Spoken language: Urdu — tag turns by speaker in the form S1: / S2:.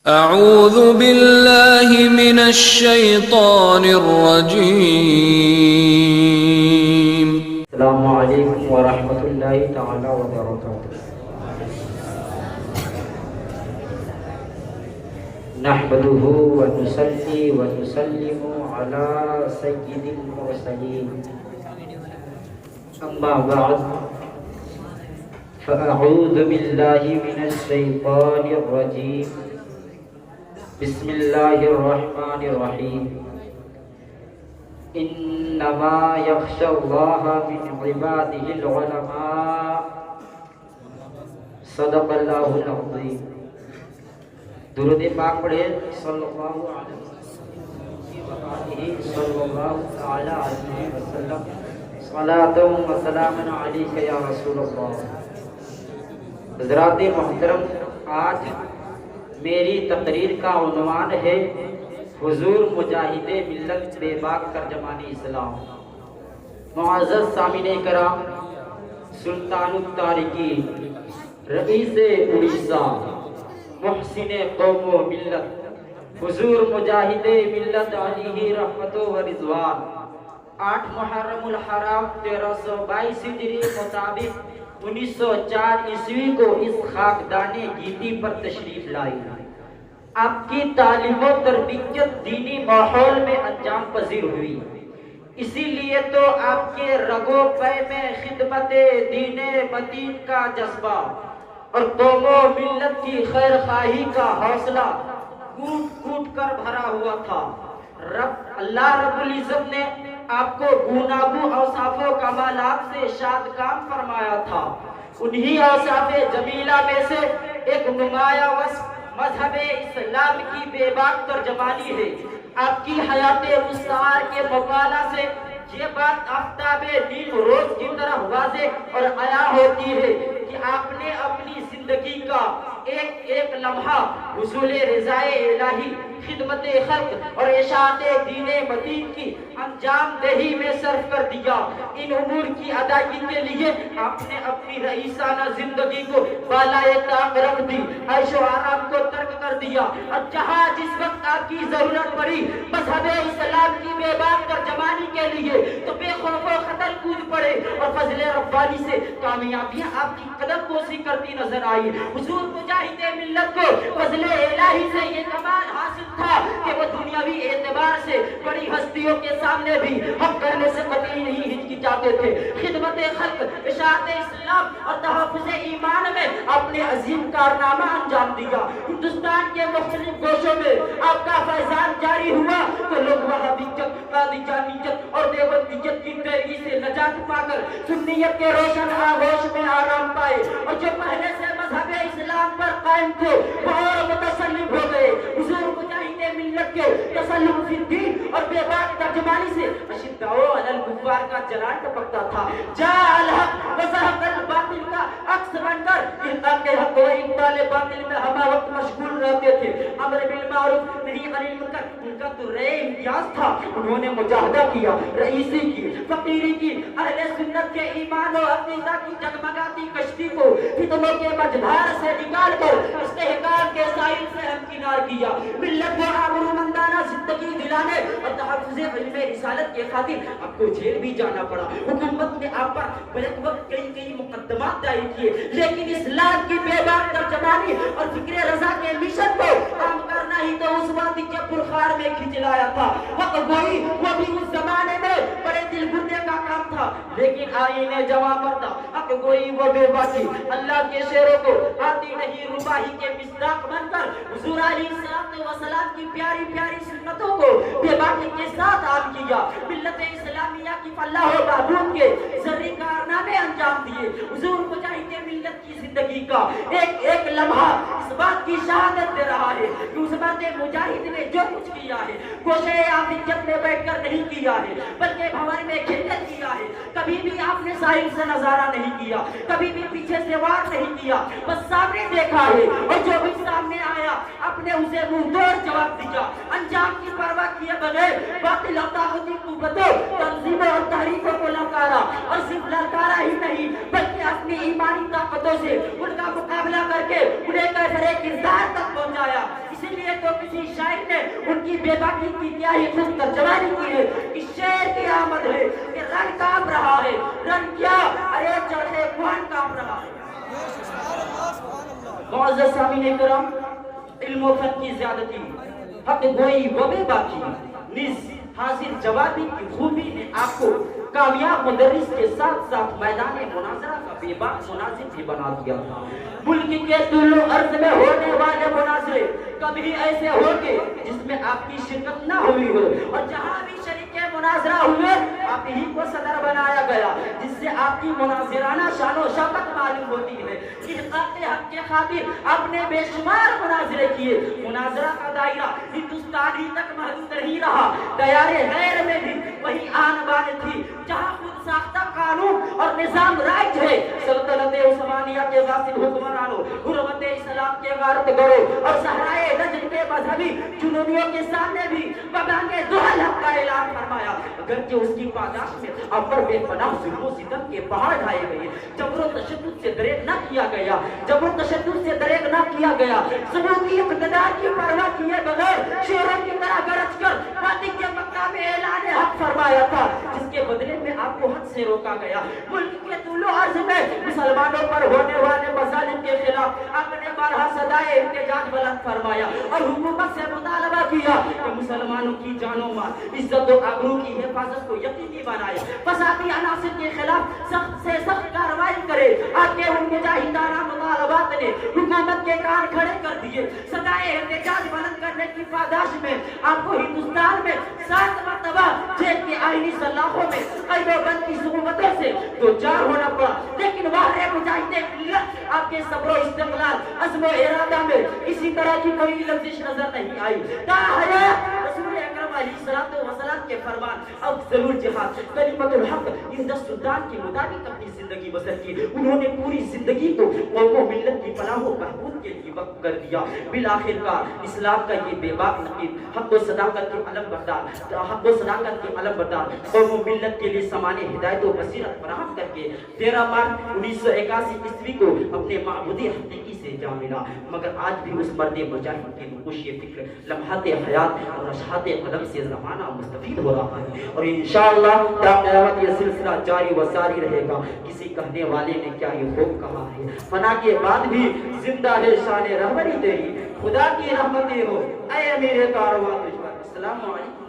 S1: اعوذ باللہ من الشیطان الرجیم۔
S2: السلام علیکم ورحمۃ اللہ تعالی وبرکاتہ۔ نحمده ونصلي ونسلم على سید المرسلین، اما بعد فاعوذ باللہ من الشیطان الرجیم، بسم اللہ الرحمن الرحیم۔ انما یخشی اللہ من عباده العلماء، صدق اللہ العظیم۔ درود پاک پڑھے صلی اللہ علیہ وسلم، صلی اللہ تعالی علیہ وسلم، صلاۃ و سلام علیک یا رسول اللہ۔ حضرات محترم، آج میری تقریر کا عنوان ہے حضور مجاہد ملت بے باک ترجمان اسلام۔ معزز سامعین کرام، سلطان التارکین، رئیس اڑیسہ، محسن قوم و ملت، حضور مجاہد ملت علیہ رحمت و رضوان، 8 محرم الحرام 1322 ہجری مطابق 1904 عیسوی کو اس خاکدان گیتی پر تشریف لائی۔ آپ کی تعلیم و تربیت دینی ماحول میں انجام پذیر ہوئی، اسی لیے تو آپ کے رگو پے میں خدمت دین متین کا جذبہ اور قوم و ملت کی خیر خواہی کا حوصلہ کوٹ کوٹ کر بھرا ہوا تھا۔ اللہ رب العزت نے آپ کو گوناگو اوصاف و کمالات سے شاد کام فرمایا تھا۔ انہی اوصاف جمیلہ میں سے ایک نمایاں وصف مذہب اسلام کی بے باک ترجمانی ہے۔ آپ کی حیات مستعار کے مقالہ سے یہ بات آفتاب نیل روز کی طرح واضح اور عیاں ہوتی ہے کہ آپ نے اپنی زندگی کا ایک ایک لمحہ حصول رضائے الہی، خدمت خلق اور اشاعت دین متین کی انجام دہی میں صرف کر دیا۔ ان امور کی ادائیگی کے لیے آپ نے اپنی رئیسانہ زندگی کو بالائے طاق رکھ دی، عیش و آرام کو ترک کر دیا، اور جہاں جس وقت آپ کی ضرورت پڑی مذہب اسلام کی بے باک ترجمانی کے لیے تو بے خوف و خطر کود پڑے، اور فضل ربانی سے کامیابیاں آپ کی قدم بوسی کرتی نظر آئی۔ حضور مجاہد ملت کو فضل الہی سے یہ کمال حاصل تھا کہ وہ دنیاوی اعتبار سے بڑی ہستیوں کے سامنے بھی حق کرنے سے قطعی نہیں ہچکچاتے تھے۔ خدمت خلق، اشاعت اسلام اور تحفظ ایمان میں آپ نے عظیم کارنامہ انجام دیا۔ ہندوستان کے مختلف گوشوں میں آپ کا فیضان جاری ہوا تو لوگ وہابیت، قادیانیت اور دیوبندیت کی تیری سے نجات پا کر سنیت کے روشن آغوش میں آرام پائے، اور جو پہلے سے مذہب اسلام پر قائم تھے وہ اور متسلم ہو گئے۔ حضور مجاہد ملت کے تسلم فی الدین اور بے باک ترجمانی سے اشداء علی الکفار کا جلال ٹپکتا تھا۔ جاء الحق وزہق الباطل کا عکس بن کر احقاق حق و ابطال باطل میں ہمہ وقت مشغول رہتے تھے۔ امر بالمعروف نہی عن المنکر ان کا تو رے امتیاز تھا۔ انہوں نے مجاہدہ کیا، رئیسی کی، فقیری کی، اہل سنت کے ایمان و عقیدہ کی جگمگاتی کشتی کو فتنوں کے مجدھار سے نکال کر استحکام کے ساحل سے ہمکنار کیا۔ ملت کو آبرومندانہ زندگی دلانے اور تحفظ علم رسالت کے خاطر آپ کو جیل بھی جانا پڑا۔ حکومت نے آپ پر بلک وقت کئی مقدمات دائر کیے، لیکن اسلام کی بے باک ترجمانی اور فکر رضا کے مشن کو عام کرنا ہی تو اس وادی کے پرخار میں کھینچ لایا تھا۔ حق گوئی وہ بھی اس زمانے میں بڑے دل گردے کا کام تھا، لیکن آئین جواب پردہ حق گوئی وہ بے باکی اللہ کے شعروں کو آتی نہیں رباہی کے مصداق بن کر حضور علیہ السلام کی پیاری پیاری سنتوں کو بے باکی کے ساتھ عام کیا۔ ملت اسلامیہ کی فلاح و بہبود کے ذری کارنامے انجام دیے۔ حضور مجاہد ملت کی زندگی کا ایک ایک لمحہ اس بات کی شہادت دے رہا ہے کہ اس مرد مجاہد نے جو کچھ کیا ہے گوشے عافیت میں بیٹھ کر نہیں کیا ہے، بلکہ بھنور میں کھل کر کیا ہے۔ کبھی بھی آپ نے ساحل سے نظارہ نہیں کیا، کبھی بھی پیچھے سے وار نہیں کیا، بس سامنے دیکھا ہے، اور جو بھی سامنے آیا آپ نے اسے منہ توڑ جواب دیا۔ انجام کی پرواہ کیے بغیر باطل اور طاغوتی قوتوں، تنظیموں اور تحریکوں کو للکارا، اور صرف للکارا ہی نہیں بلکہ اپنی ایمانی طاقتوں سے ان کا مقابلہ کر کے انہیں کیفر کردار تک پہنچایا۔ اسی لیے تو کسی شاعر نے ان کی بے باکی کی کیا ہی خود ترجمانی کی ہے کہ شعر کی آمد ہے کہ رنگ کام رہا ہے، رنگ کیا ارے چڑھے کوہن کام رہا ہے۔ معزز سامعین کرام، علم و فن کی زیادتی، حق گوئی و بے باکی، نیز حاضر جوابی کی خوبی نے آپ کو کامیاب مدرس کے ساتھ ساتھ میدان مناظرہ کا بے باک مناظر بھی بنا دیا تھا۔ ملک کے طول و عرض میں ہونے والے مناظرے کبھی ایسے ہو کے جس میں آپ کی شرکت نہ ہوئی ہو، اور جہاں بھی شریک مناظرہ ہوئے آپ ہی کو صدر بنایا گیا، جس سے آپ کی مناظرانہ شان و شوکت معلوم ہوتی ہے۔ حق کے خاطر آپ نے بے شمار مناظرے کیے۔ مناظرہ کا دائرہ ہندوستان ہی تک محدود نہیں رہا، دیار غیر میں بھی وہی آن بان تھی جہاں خود ساختہ قانون اور نظام رائج ہے۔ سلطنت عثمانیہ کے غاصب حکمرانوں، حرمت اسلام کے غارت گروں اور صحرائے نجد کے مذہبی جنونیوں کے سامنے بھی بابانگ زحل حق کا اعلان فرمایا، اگرچہ اس کی پاداش میں اپر بے پناہ ظلم و ستم کے پہاڑ ڈھائے گئے، جبر و تشدد سے دریغ نہ کیا گیا، جبر و تشدد سے دریغ نہ کیا گیا، سلوکی اقتدار کی پرواہ کیے بغیر شیروں کی طرح گرج کر فاتح کے مکہ میں اعلان حق فرمایا تھا، جس کے بدلے میں آپ کو حد سے روکا گیا۔ ملک کے طول و عرض میں مسلمانوں پر ہونے والے مظالم کے خلاف آپ نے بارہا صدائے احتجاج بلند فرمایا اور حکومت سے مطالبہ کیا کہ مسلمانوں کی جان و مال، عزت و آبرو کی حفاظت کو یقینی بنائے، فسادی عناصر کے خلاف سخت سے سخت کارروائی کرے۔ آپ کے ان مجاہدانہ مطالبات نے حکومت کے کان کھڑے کر دیے۔ صدائے احتجاج بلند کرنے کی پاداش میں آپ کو ہندوستان میں 7 مرتبہ جیل کے آئینی سلاخوں میں قید و بند کی صعوبتوں سے دوچار ہونا پڑا، لیکن واحد مجاہد ملت آپ کے صبر و استقلال، عزم و ارادہ میں اسی طرح کی کوئی لفزش نظر نہیں آئی۔ تاحیات رسول اکرم علیہ السلام کے فرمان افضل الجہاد کلمۃ الحق عند السلطان کے مطابق اپنی زندگی بسر کی۔ انہوں نے پوری زندگی کو قوم و ملت کی فلاح و بہبود کے لیے وقف کر دیا۔ بالآخر کا اسلام کا یہ بے باک نقیب حق و صداقت کے علم بردار، حق و صداقت کے علم بردار قوم و ملت کے لیے سامان ہدایت و بصیرت فراہم کر کے 13 مارچ 1981 عیسوی کو اپنے معبودی حقیقی سے جا ملا، مگر آج بھی اس مرد مجاہد کی نقوش فکر لمحات حیات اور اشہات قدم سے زمانہ مستفید ہو رہا ہے، اور انشاءاللہ تا قیامت یہ سلسلہ جاری و ساری رہے گا۔ کسی کہنے والے نے کیا یہ خوب کہا ہے، فنا کے بعد بھی زندہ ہے شان رہبری تیری، خدا کی رحمتیں ہو اے امیر کارواں تجھ پر۔ السلام علیکم۔